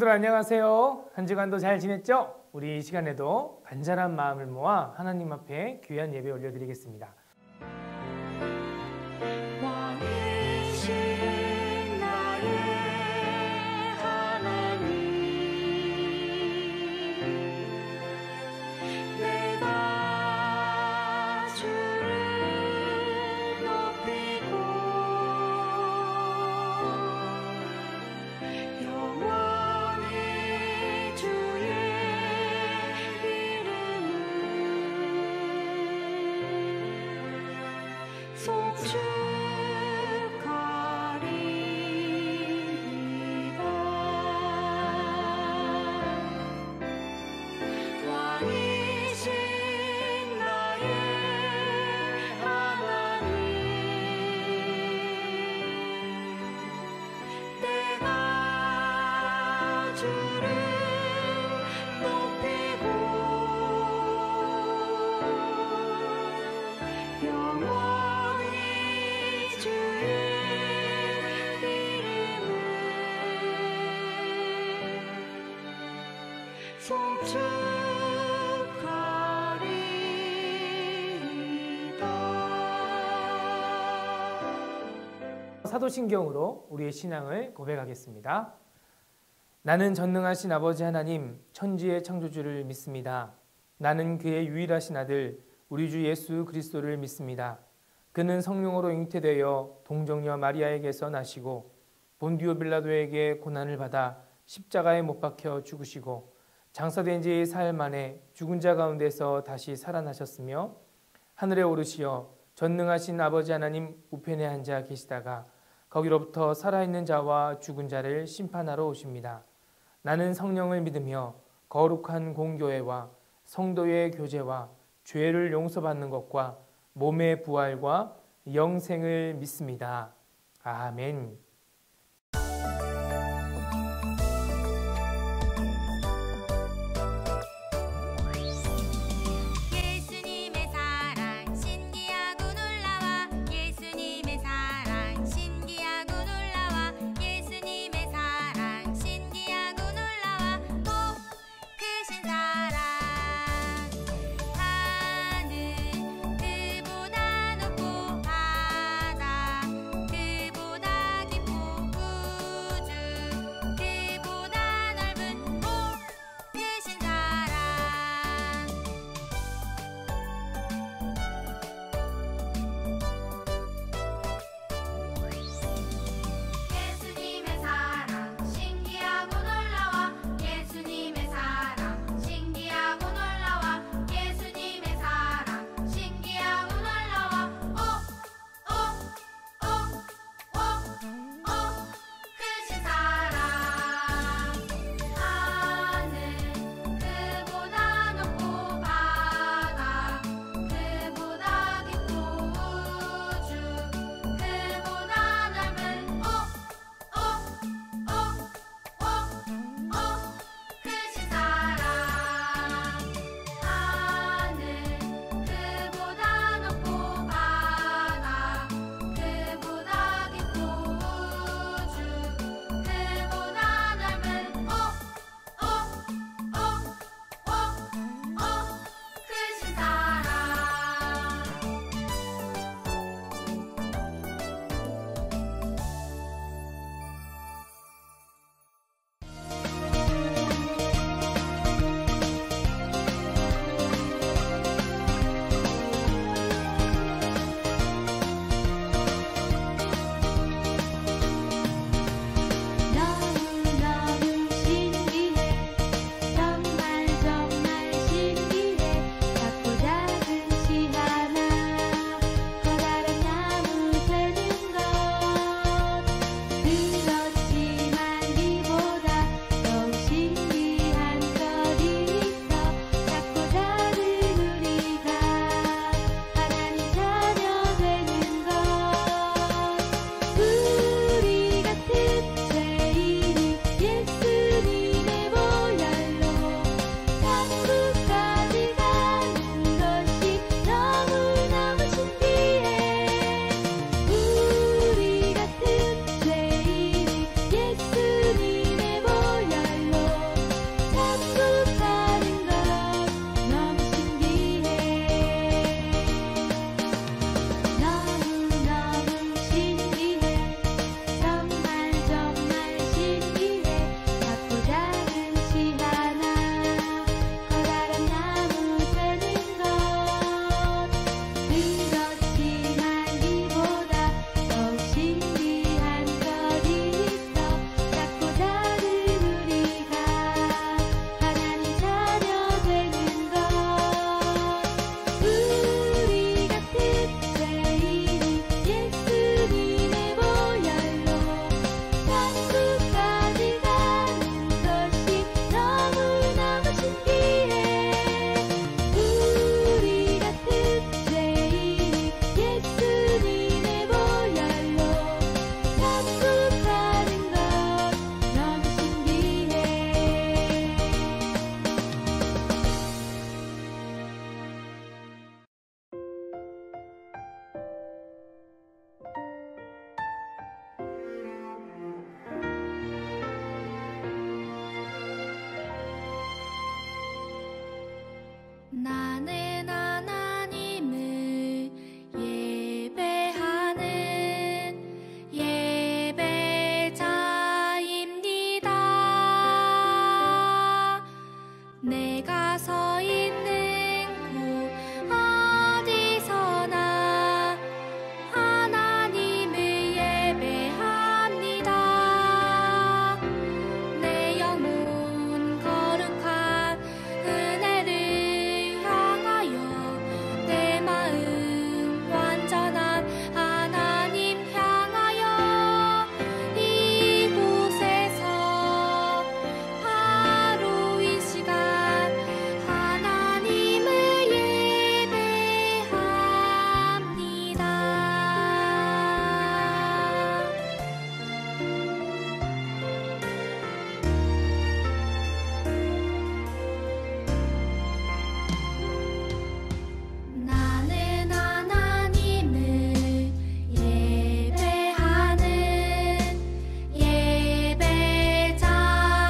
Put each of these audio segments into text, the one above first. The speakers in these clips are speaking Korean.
친구들 안녕하세요. 한 주간도 잘 지냈죠? 우리 이 시간에도 간절한 마음을 모아 하나님 앞에 귀한 예배 올려드리겠습니다. 사도신경으로 우리의 신앙을 고백하겠습니다. 나는 전능하신 아버지 하나님 천지의 창조주를 믿습니다. 나는 그의 유일하신 아들 우리 주 예수 그리스도를 믿습니다. 그는 성령으로 잉태되어 동정녀 마리아에게서 나시고 본디오 빌라도에게 고난을 받아 십자가에 못 박혀 죽으시고 장사된 지 사흘 만에 죽은 자 가운데서 다시 살아나셨으며 하늘에 오르시어 전능하신 아버지 하나님 우편에 앉아 계시다가 거기로부터 살아있는 자와 죽은 자를 심판하러 오십니다. 나는 성령을 믿으며 거룩한 공교회와 성도의 교제와 죄를 용서받는 것과 몸의 부활과 영생을 믿습니다. 아멘. 그보다 나는 하나님을 예배하는 예배자입니다. 내가 서 있는 곳 어디서나 하나님을 예배합니다. 내 영혼 거룩한 은혜를 향하여 내 마음 완전한 하나님 향하여 이곳에서 바로 이 시간 하나님을 예배합니다. 나는 하나님을 예배하는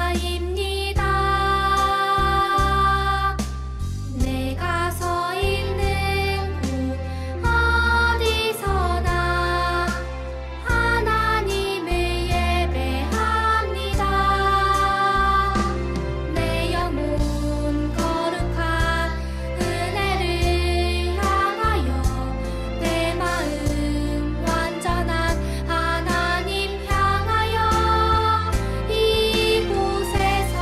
예배자입니다. 내가 서 있는 곳 어디서나 하나님을 예배합니다. 내 영혼 거룩한 은혜를 향하여 내 마음 완전한 하나님 향하여 이곳에서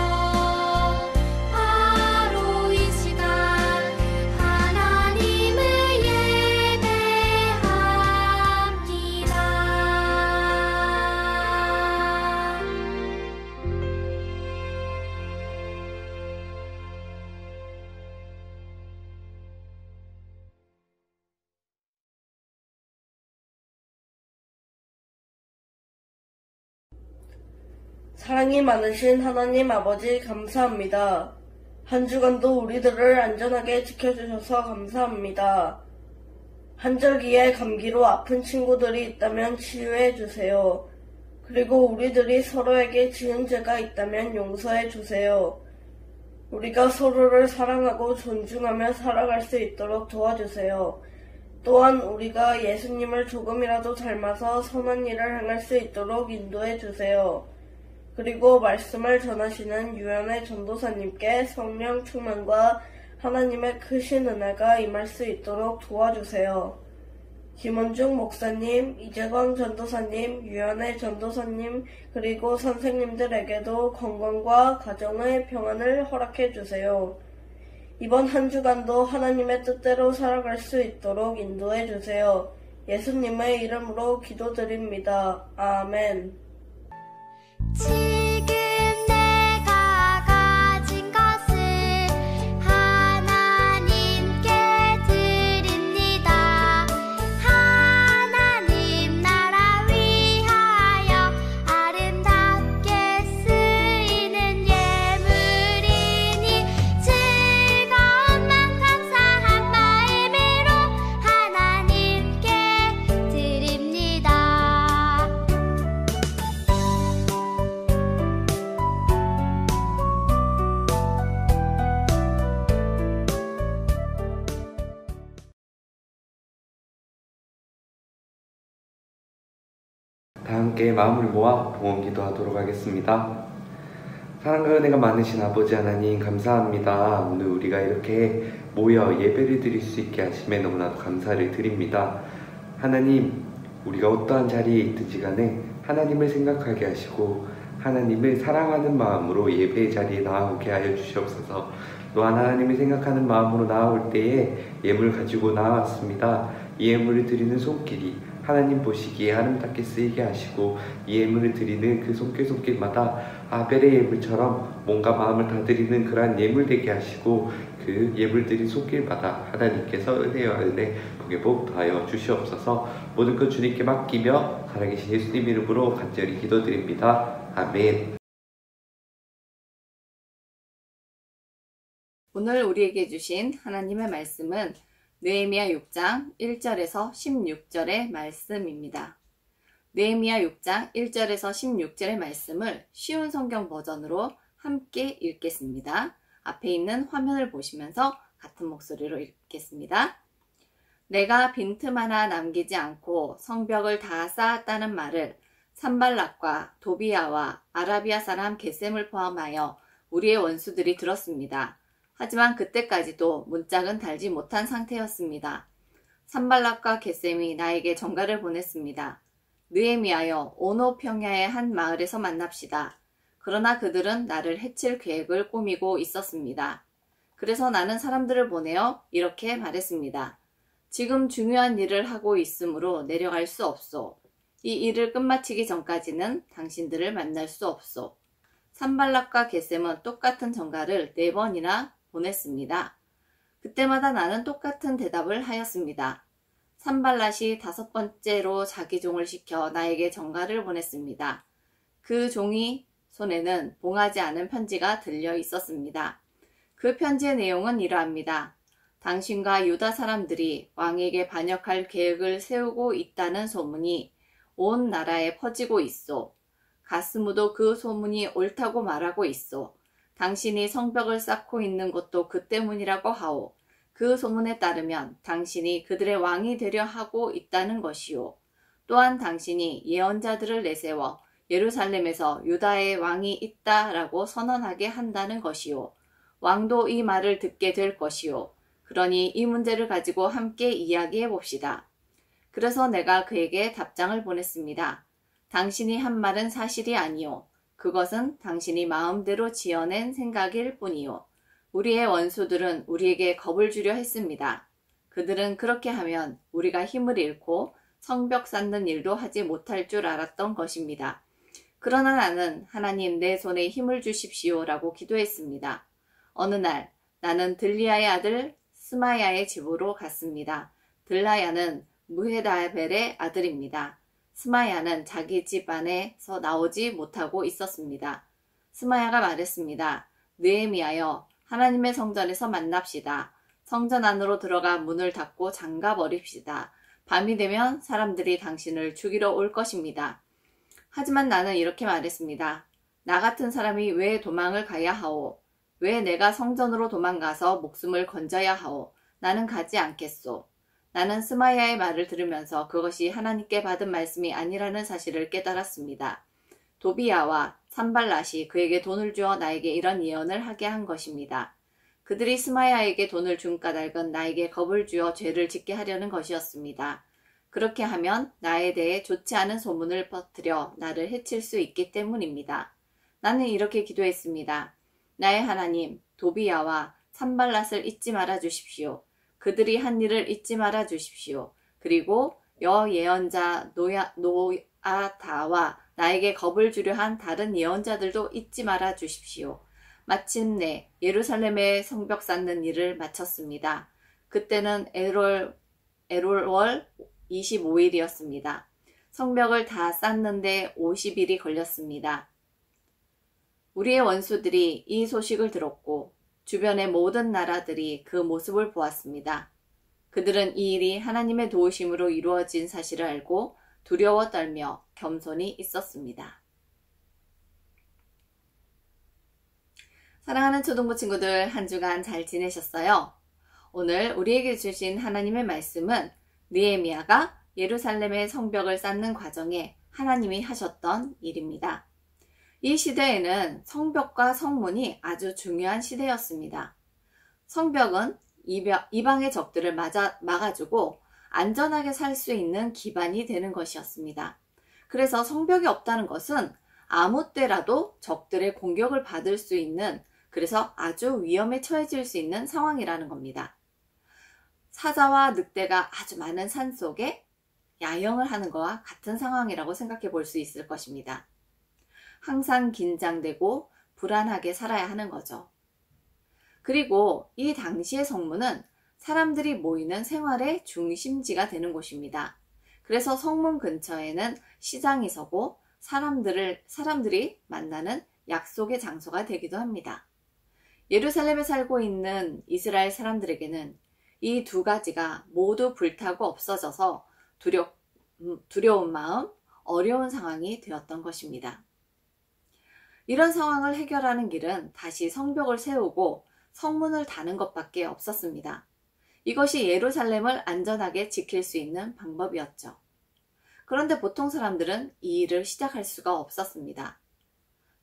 바로 이 시간 하나님을 예배합니다. 사랑이 많으신 하나님 아버지 감사합니다. 한 주간도 우리들을 안전하게 지켜주셔서 감사합니다. 한절기에 감기로 아픈 친구들이 있다면 치유해 주세요. 그리고 우리들이 서로에게 지은 죄가 있다면 용서해 주세요. 우리가 서로를 사랑하고 존중하며 살아갈 수 있도록 도와주세요. 또한 우리가 예수님을 조금이라도 닮아서 선한 일을 행할 수 있도록 인도해 주세요. 그리고 말씀을 전하시는 유연의 전도사님께 성령 충만과 하나님의 크신 은혜가 임할 수 있도록 도와주세요. 김원중 목사님, 이재광 전도사님, 유연의 전도사님, 그리고 선생님들에게도 건강과 가정의 평안을 허락해 주세요. 이번 한 주간도 하나님의 뜻대로 살아갈 수 있도록 인도해 주세요. 예수님의 이름으로 기도드립니다. 아멘. 지금 내가 가진 것을 하나님께 드립니다. 하나님 나라 위하여 아름답게 쓰이는 예물이니 즐거운 맘 감사한 마음으로 하나님께 드립니다. 다 함께 마음을 모아 봉헌 기도하도록 하겠습니다. 사랑과 은혜가 많으신 아버지 하나님 감사합니다. 오늘 우리가 이렇게 모여 예배를 드릴 수 있게 하심에 너무나도 감사를 드립니다. 하나님, 우리가 어떠한 자리에 있든지 간에 하나님을 생각하게 하시고 하나님을 사랑하는 마음으로 예배의 자리에 나아오게 하여 주시옵소서. 또한 하나님을 생각하는 마음으로 나아올 때에 예물 가지고 나왔습니다. 이 예물을 드리는 손길이 하나님 보시기에 아름답게 쓰이게 하시고 이 예물을 드리는 그 손길마다 아벨의 예물처럼 몸과 마음을 다 드리는 그러한 예물 되게 하시고 그 예물 드린 손길마다 하나님께서 은혜와 은혜 복에 복 더하여 주시옵소서. 모든 것 주님께 맡기며 살아계신 예수님 이름으로 간절히 기도드립니다. 아멘. 오늘 우리에게 주신 하나님의 말씀은 느헤미야 6장 1절에서 16절의 말씀입니다. 느헤미야 6장 1절에서 16절의 말씀을 쉬운 성경 버전으로 함께 읽겠습니다. 앞에 있는 화면을 보시면서 같은 목소리로 읽겠습니다. 내가 빈틈 하나 남기지 않고 성벽을 다 쌓았다는 말을 산발락과 도비아와 아라비아 사람 게셈을 포함하여 우리의 원수들이 들었습니다. 하지만 그때까지도 문짝은 달지 못한 상태였습니다. 산발락과 게셈이 나에게 전가를 보냈습니다. 느헤미야여, 오노 평야의 한 마을에서 만납시다. 그러나 그들은 나를 해칠 계획을 꾸미고 있었습니다. 그래서 나는 사람들을 보내어 이렇게 말했습니다. 지금 중요한 일을 하고 있으므로 내려갈 수 없소. 이 일을 끝마치기 전까지는 당신들을 만날 수 없소. 산발락과 게셈은 똑같은 전가를 4번이나 보냈습니다. 그때마다 나는 똑같은 대답을 하였습니다. 산발랏이 5번째로 자기 종을 시켜 나에게 전가를 보냈습니다. 그 종이 손에는 봉하지 않은 편지가 들려 있었습니다. 그 편지의 내용은 이러합니다. 당신과 유다 사람들이 왕에게 반역할 계획을 세우고 있다는 소문이 온 나라에 퍼지고 있소. 가스무도 그 소문이 옳다고 말하고 있소. 당신이 성벽을 쌓고 있는 것도 그 때문이라고 하오. 그 소문에 따르면 당신이 그들의 왕이 되려 하고 있다는 것이오. 또한 당신이 예언자들을 내세워 예루살렘에서 유다의 왕이 있다라고 선언하게 한다는 것이오. 왕도 이 말을 듣게 될 것이오. 그러니 이 문제를 가지고 함께 이야기해 봅시다. 그래서 내가 그에게 답장을 보냈습니다. 당신이 한 말은 사실이 아니오. 그것은 당신이 마음대로 지어낸 생각일 뿐이오. 우리의 원수들은 우리에게 겁을 주려 했습니다. 그들은 그렇게 하면 우리가 힘을 잃고 성벽 쌓는 일도 하지 못할 줄 알았던 것입니다. 그러나 나는 하나님 내 손에 힘을 주십시오라고 기도했습니다. 어느 날 나는 들리야의 아들 스마야의 집으로 갔습니다. 들라야는 무헤다벨의 아들입니다. 스마야는 자기 집 안에서 나오지 못하고 있었습니다. 스마야가 말했습니다. 느헤미야여, 하나님의 성전에서 만납시다. 성전 안으로 들어가 문을 닫고 잠가 버립시다. 밤이 되면 사람들이 당신을 죽이러 올 것입니다. 하지만 나는 이렇게 말했습니다. 나 같은 사람이 왜 도망을 가야 하오? 왜 내가 성전으로 도망가서 목숨을 건져야 하오? 나는 가지 않겠소. 나는 스마야의 말을 들으면서 그것이 하나님께 받은 말씀이 아니라는 사실을 깨달았습니다. 도비야와 산발랏이 그에게 돈을 주어 나에게 이런 예언을 하게 한 것입니다. 그들이 스마야에게 돈을 준 까닭은 나에게 겁을 주어 죄를 짓게 하려는 것이었습니다. 그렇게 하면 나에 대해 좋지 않은 소문을 퍼뜨려 나를 해칠 수 있기 때문입니다. 나는 이렇게 기도했습니다. 나의 하나님, 도비야와 산발랏을 잊지 말아 주십시오. 그들이 한 일을 잊지 말아 주십시오. 그리고 여예언자 노아다와 나에게 겁을 주려 한 다른 예언자들도 잊지 말아 주십시오. 마침내 예루살렘의 성벽 쌓는 일을 마쳤습니다. 그때는 엘월 25일이었습니다. 성벽을 다 쌓는데 50일이 걸렸습니다. 우리의 원수들이 이 소식을 들었고 주변의 모든 나라들이 그 모습을 보았습니다. 그들은 이 일이 하나님의 도우심으로 이루어진 사실을 알고 두려워 떨며 겸손히 있었습니다. 사랑하는 초등부 친구들, 한 주간 잘 지내셨어요? 오늘 우리에게 주신 하나님의 말씀은 느헤미야가 예루살렘의 성벽을 쌓는 과정에 하나님이 하셨던 일입니다. 이 시대에는 성벽과 성문이 아주 중요한 시대였습니다. 성벽은 이방의 적들을 막아주고 안전하게 살 수 있는 기반이 되는 것이었습니다. 그래서 성벽이 없다는 것은 아무 때라도 적들의 공격을 받을 수 있는, 그래서 아주 위험에 처해질 수 있는 상황이라는 겁니다. 사자와 늑대가 아주 많은 산 속에 야영을 하는 것과 같은 상황이라고 생각해 볼 수 있을 것입니다. 항상 긴장되고 불안하게 살아야 하는 거죠. 그리고 이 당시의 성문은 사람들이 모이는 생활의 중심지가 되는 곳입니다. 그래서 성문 근처에는 시장이 서고 사람들이 만나는 약속의 장소가 되기도 합니다. 예루살렘에 살고 있는 이스라엘 사람들에게는 이 두 가지가 모두 불타고 없어져서 두려운 마음, 어려운 상황이 되었던 것입니다. 이런 상황을 해결하는 길은 다시 성벽을 세우고 성문을 다는 것밖에 없었습니다. 이것이 예루살렘을 안전하게 지킬 수 있는 방법이었죠. 그런데 보통 사람들은 이 일을 시작할 수가 없었습니다.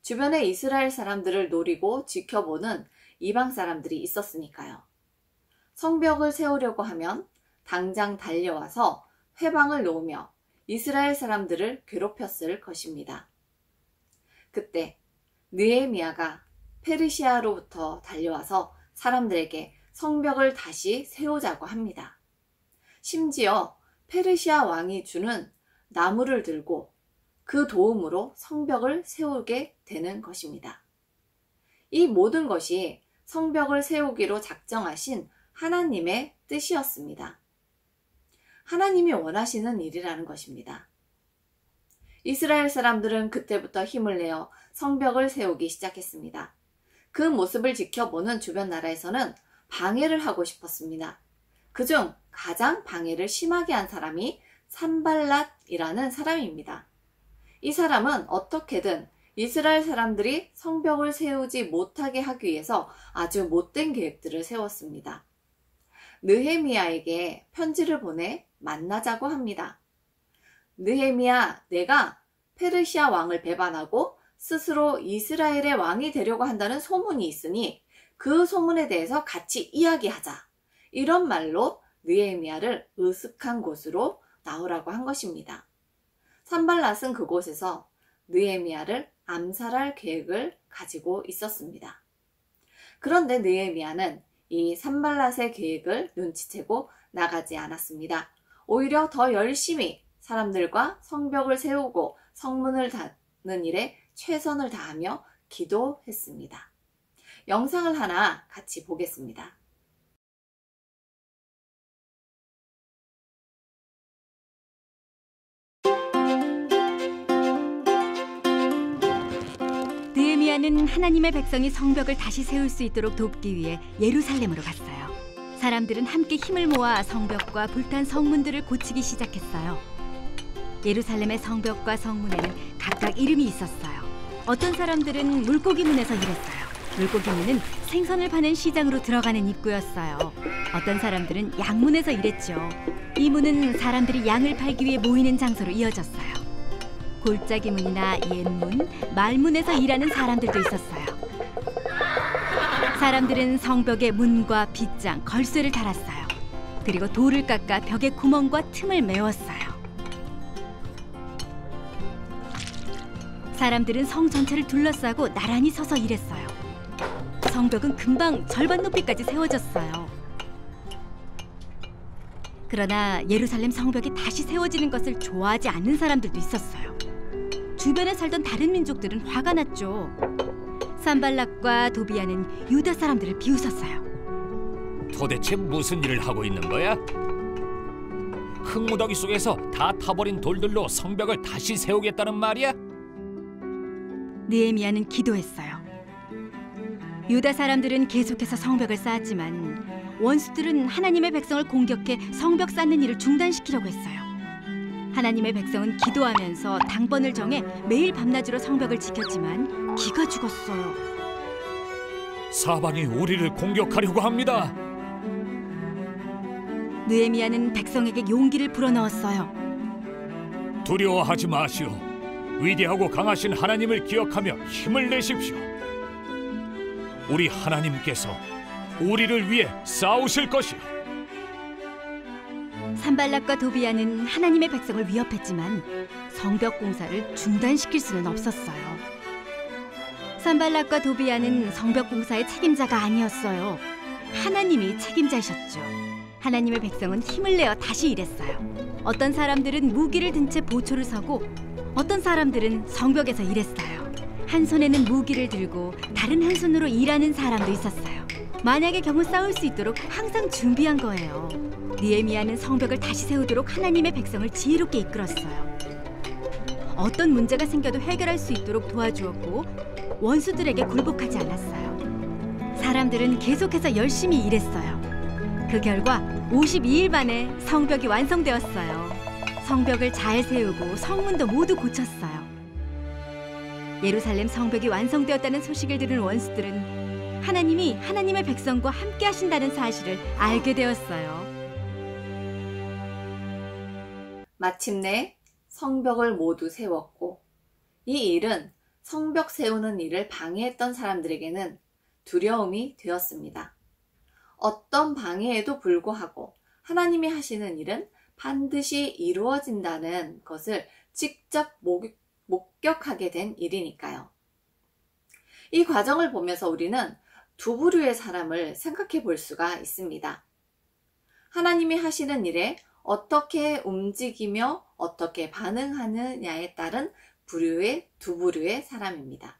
주변에 이스라엘 사람들을 노리고 지켜보는 이방 사람들이 있었으니까요. 성벽을 세우려고 하면 당장 달려와서 회방을 놓으며 이스라엘 사람들을 괴롭혔을 것입니다. 그때 느헤미야가 페르시아로부터 달려와서 사람들에게 성벽을 다시 세우자고 합니다. 심지어 페르시아 왕이 주는 나무를 들고 그 도움으로 성벽을 세우게 되는 것입니다. 이 모든 것이 성벽을 세우기로 작정하신 하나님의 뜻이었습니다. 하나님이 원하시는 일이라는 것입니다. 이스라엘 사람들은 그때부터 힘을 내어 성벽을 세우기 시작했습니다. 그 모습을 지켜보는 주변 나라에서는 방해를 하고 싶었습니다. 그중 가장 방해를 심하게 한 사람이 산발랏이라는 사람입니다. 이 사람은 어떻게든 이스라엘 사람들이 성벽을 세우지 못하게 하기 위해서 아주 못된 계획들을 세웠습니다. 느헤미야에게 편지를 보내 만나자고 합니다. 느헤미야, 내가 페르시아 왕을 배반하고 스스로 이스라엘의 왕이 되려고 한다는 소문이 있으니 그 소문에 대해서 같이 이야기하자. 이런 말로 느헤미야를 으슥한 곳으로 나오라고 한 것입니다. 산발랏은 그곳에서 느헤미야를 암살할 계획을 가지고 있었습니다. 그런데 느헤미야는 이 산발랏의 계획을 눈치채고 나가지 않았습니다. 오히려 더 열심히 사람들과 성벽을 세우고 성문을 닫는 일에 최선을 다하며 기도했습니다. 영상을 하나 같이 보겠습니다. 느헤미야는 하나님의 백성이 성벽을 다시 세울 수 있도록 돕기 위해 예루살렘으로 갔어요. 사람들은 함께 힘을 모아 성벽과 불탄 성문들을 고치기 시작했어요. 예루살렘의 성벽과 성문에는 각각 이름이 있었어요. 어떤 사람들은 물고기 문에서 일했어요. 물고기 문은 생선을 파는 시장으로 들어가는 입구였어요. 어떤 사람들은 양문에서 일했죠. 이 문은 사람들이 양을 팔기 위해 모이는 장소로 이어졌어요. 골짜기 문이나 옛문, 말문에서 일하는 사람들도 있었어요. 사람들은 성벽에 문과 빗장, 걸쇠를 달았어요. 그리고 돌을 깎아 벽에 구멍과 틈을 메웠어요. 사람들은 성 전체를 둘러싸고 나란히 서서 일했어요. 성벽은 금방 절반 높이까지 세워졌어요. 그러나 예루살렘 성벽이 다시 세워지는 것을 좋아하지 않는 사람들도 있었어요. 주변에 살던 다른 민족들은 화가 났죠. 산발랏과 도비야는 유다 사람들을 비웃었어요. 도대체 무슨 일을 하고 있는 거야? 흙무더기 속에서 다 타버린 돌들로 성벽을 다시 세우겠다는 말이야? 느헤미야는 기도했어요. 유다 사람들은 계속해서 성벽을 쌓았지만 원수들은 하나님의 백성을 공격해 성벽 쌓는 일을 중단시키려고 했어요. 하나님의 백성은 기도하면서 당번을 정해 매일 밤낮으로 성벽을 지켰지만 기가 죽었어요. 사방이 우리를 공격하려고 합니다. 느헤미야는 백성에게 용기를 불어넣었어요. 두려워하지 마시오. 위대하고 강하신 하나님을 기억하며 힘을 내십시오. 우리 하나님께서 우리를 위해 싸우실 것이오. 산발랏과 도비야는 하나님의 백성을 위협했지만 성벽 공사를 중단시킬 수는 없었어요. 산발랏과 도비야는 성벽 공사의 책임자가 아니었어요. 하나님이 책임자셨죠. 하나님의 백성은 힘을 내어 다시 일했어요. 어떤 사람들은 무기를 든 채 보초를 서고 어떤 사람들은 성벽에서 일했어요. 한 손에는 무기를 들고 다른 한 손으로 일하는 사람도 있었어요. 만약의 경우 싸울 수 있도록 항상 준비한 거예요. 느헤미야는 성벽을 다시 세우도록 하나님의 백성을 지혜롭게 이끌었어요. 어떤 문제가 생겨도 해결할 수 있도록 도와주었고 원수들에게 굴복하지 않았어요. 사람들은 계속해서 열심히 일했어요. 그 결과 52일 만에 성벽이 완성되었어요. 성벽을 잘 세우고 성문도 모두 고쳤어요. 예루살렘 성벽이 완성되었다는 소식을 들은 원수들은 하나님이 하나님의 백성과 함께 하신다는 사실을 알게 되었어요. 마침내 성벽을 모두 세웠고, 이 일은 성벽 세우는 일을 방해했던 사람들에게는 두려움이 되었습니다. 어떤 방해에도 불구하고 하나님이 하시는 일은 반드시 이루어진다는 것을 직접 목격하게 된 일이니까요. 이 과정을 보면서 우리는 두 부류의 사람을 생각해 볼 수가 있습니다. 하나님이 하시는 일에 어떻게 움직이며 어떻게 반응하느냐에 따른 두 부류의 사람입니다.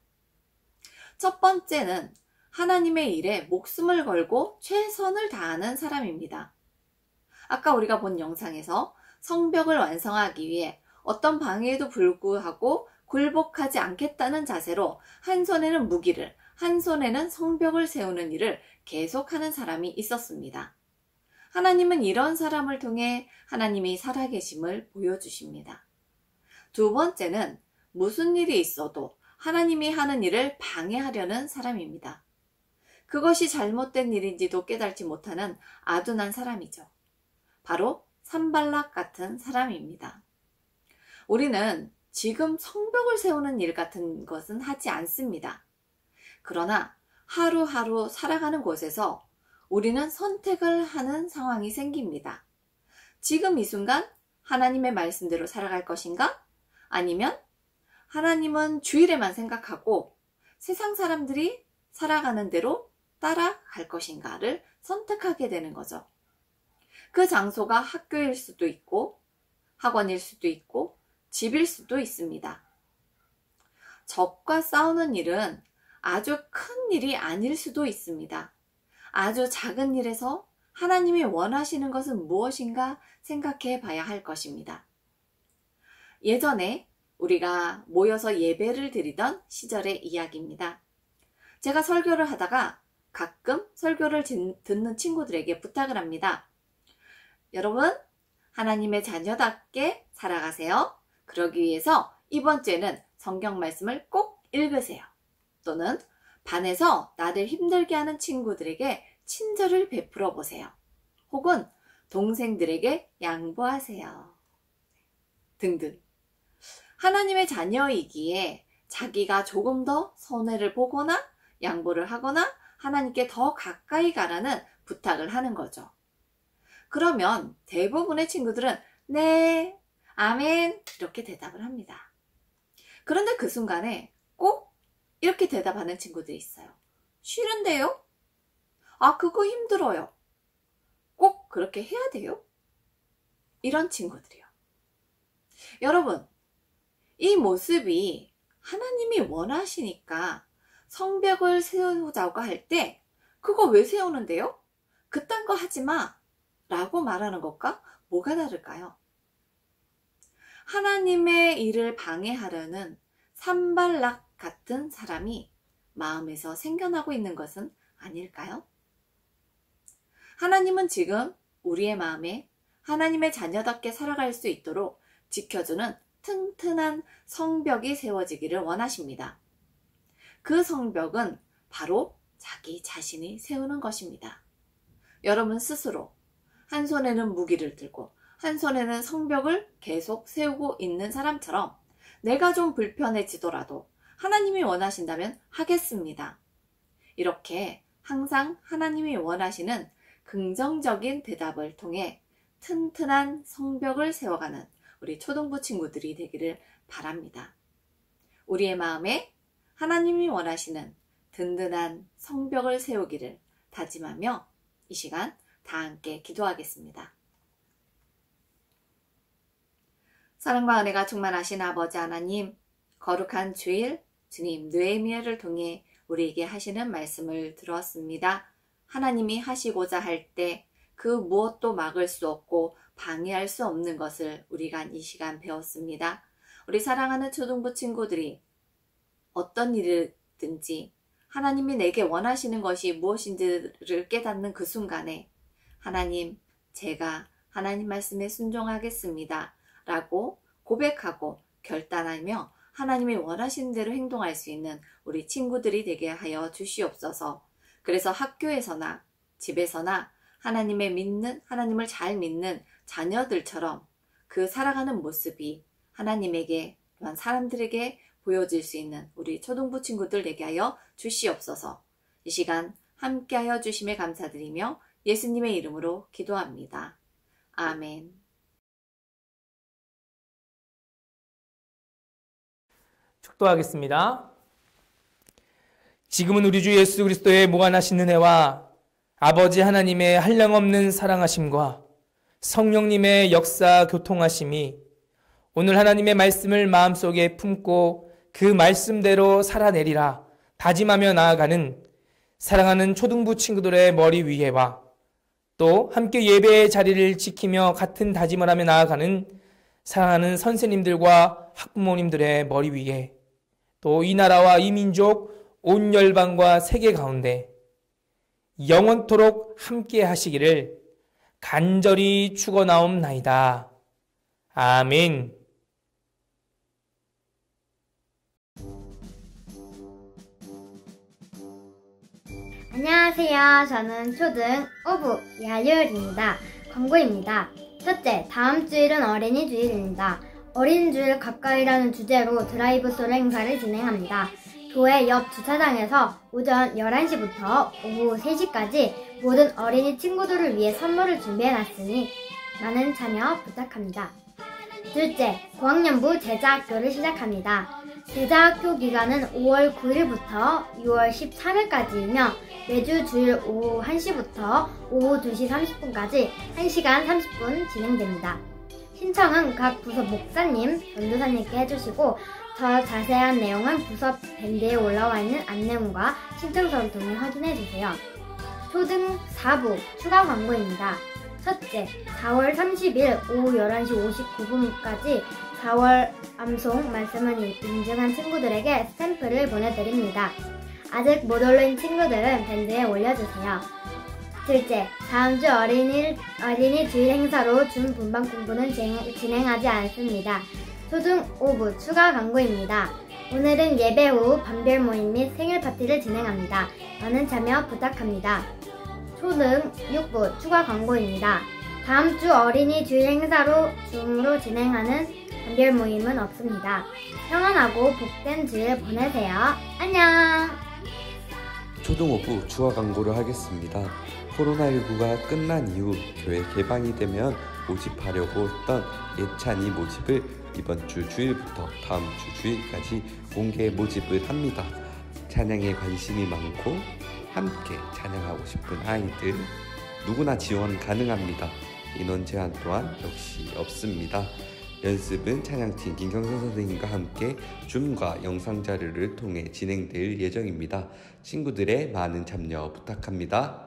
첫 번째는 하나님의 일에 목숨을 걸고 최선을 다하는 사람입니다. 아까 우리가 본 영상에서 성벽을 완성하기 위해 어떤 방해에도 불구하고 굴복하지 않겠다는 자세로 한 손에는 무기를, 한 손에는 성벽을 세우는 일을 계속하는 사람이 있었습니다. 하나님은 이런 사람을 통해 하나님이 살아계심을 보여주십니다. 두 번째는 무슨 일이 있어도 하나님이 하는 일을 방해하려는 사람입니다. 그것이 잘못된 일인지도 깨닫지 못하는 아둔한 사람이죠. 바로 산발락 같은 사람입니다. 우리는 지금 성벽을 세우는 일 같은 것은 하지 않습니다. 그러나 하루하루 살아가는 곳에서 우리는 선택을 하는 상황이 생깁니다. 지금 이 순간 하나님의 말씀대로 살아갈 것인가? 아니면 하나님은 주일에만 생각하고 세상 사람들이 살아가는 대로 따라갈 것인가를 선택하게 되는 거죠. 그 장소가 학교일 수도 있고 학원일 수도 있고 집일 수도 있습니다. 적과 싸우는 일은 아주 큰 일이 아닐 수도 있습니다. 아주 작은 일에서 하나님이 원하시는 것은 무엇인가 생각해 봐야 할 것입니다. 예전에 우리가 모여서 예배를 드리던 시절의 이야기입니다. 제가 설교를 하다가 가끔 설교를 듣는 친구들에게 부탁을 합니다. 여러분, 하나님의 자녀답게 살아가세요. 그러기 위해서 이번 주에는 성경 말씀을 꼭 읽으세요. 또는 반에서 나를 힘들게 하는 친구들에게 친절을 베풀어 보세요. 혹은 동생들에게 양보하세요. 등등. 하나님의 자녀이기에 자기가 조금 더 손해를 보거나 양보를 하거나 하나님께 더 가까이 가라는 부탁을 하는 거죠. 그러면 대부분의 친구들은 네, 아멘 이렇게 대답을 합니다. 그런데 그 순간에 꼭 이렇게 대답하는 친구들이 있어요. 싫은데요? 아, 그거 힘들어요. 꼭 그렇게 해야 돼요? 이런 친구들이요. 여러분, 이 모습이 하나님이 원하시니까 성벽을 세우자고 할 때 그거 왜 세우는데요? 그딴 거 하지 마 라고 말하는 것과 뭐가 다를까요? 하나님의 일을 방해하려는 산발락 같은 사람이 마음에서 생겨나고 있는 것은 아닐까요? 하나님은 지금 우리의 마음에 하나님의 자녀답게 살아갈 수 있도록 지켜주는 튼튼한 성벽이 세워지기를 원하십니다. 그 성벽은 바로 자기 자신이 세우는 것입니다. 여러분 스스로 한 손에는 무기를 들고 한 손에는 성벽을 계속 세우고 있는 사람처럼 내가 좀 불편해지더라도 하나님이 원하신다면 하겠습니다. 이렇게 항상 하나님이 원하시는 긍정적인 대답을 통해 튼튼한 성벽을 세워가는 우리 초등부 친구들이 되기를 바랍니다. 우리의 마음에 하나님이 원하시는 든든한 성벽을 세우기를 다짐하며 이 시간 다 함께 기도하겠습니다. 사랑과 은혜가 충만하신 아버지 하나님, 거룩한 주일 주님 느헤미야를 통해 우리에게 하시는 말씀을 들었습니다. 하나님이 하시고자 할 때 그 무엇도 막을 수 없고 방해할 수 없는 것을 우리가 이 시간 배웠습니다. 우리 사랑하는 초등부 친구들이 어떤 일이든지 하나님이 내게 원하시는 것이 무엇인지를 깨닫는 그 순간에 하나님, 제가 하나님 말씀에 순종하겠습니다 라고 고백하고 결단하며 하나님이 원하시는 대로 행동할 수 있는 우리 친구들이 되게 하여 주시옵소서. 그래서 학교에서나 집에서나 하나님을 잘 믿는 자녀들처럼 그 살아가는 모습이 하나님에게 또한 사람들에게 보여질 수 있는 우리 초등부 친구들 되게 하여 주시옵소서. 이 시간 함께하여 주심에 감사드리며 예수님의 이름으로 기도합니다. 아멘. 축도하겠습니다. 지금은 우리 주 예수 그리스도의 무한하신 은혜와 아버지 하나님의 한량없는 사랑하심과 성령님의 역사 교통하심이 오늘 하나님의 말씀을 마음속에 품고 그 말씀대로 살아내리라 다짐하며 나아가는 사랑하는 초등부 친구들의 머리 위에와 또 함께 예배의 자리를 지키며 같은 다짐을 하며 나아가는 사랑하는 선생님들과 학부모님들의 머리 위에 또 이 나라와 이 민족 온 열방과 세계 가운데 영원토록 함께 하시기를 간절히 축원하옵나이다. 아멘. 안녕하세요. 저는 초등 5부 야율입니다. 광고입니다. 첫째, 다음 주일은 어린이 주일입니다. 어린이 주일 가까이라는 주제로 드라이브 스루 행사를 진행합니다. 교회 옆 주차장에서 오전 11시부터 오후 3시까지 모든 어린이 친구들을 위해 선물을 준비해놨으니 많은 참여 부탁합니다. 둘째, 고학년부 제자학교를 시작합니다. 제자학교 기간은 5월 9일부터 6월 13일까지이며 매주 주일 오후 1시부터 오후 2시 30분까지 1시간 30분 진행됩니다. 신청은 각 부서 목사님, 전도사님께 해주시고 더 자세한 내용은 부서 밴드에 올라와 있는 안내문과 신청서를 통해 확인해주세요. 초등 4부 추가 광고입니다. 첫째, 4월 30일 오후 11시 59분까지 4월 암송 말씀을 인증한 친구들에게 스탬프를 보내드립니다. 아직 못 올린 친구들은 밴드에 올려주세요. 둘째, 다음 주 어린이 주일 행사로 준 분반 공부는 진행하지 않습니다. 초등 5부 추가 광고입니다. 오늘은 예배 후 반별 모임 및 생일 파티를 진행합니다. 많은 참여 부탁합니다. 초등 6부 추가 광고입니다. 다음 주 어린이 주일 행사로 줌으로 진행하는 반별 모임은 없습니다. 평안하고 복된 주일 보내세요. 안녕! 초등 5부 추가 광고를 하겠습니다. 코로나19가 끝난 이후 교회 개방이 되면 모집하려고 했던 예찬이 모집을 이번 주 주일부터 다음 주 주일까지 공개 모집을 합니다. 찬양에 관심이 많고 함께 찬양하고 싶은 아이들 누구나 지원 가능합니다. 인원 제한 또한 역시 없습니다. 연습은 찬양팀 김경선 선생님과 함께 줌과 영상 자료를 통해 진행될 예정입니다. 친구들의 많은 참여 부탁합니다.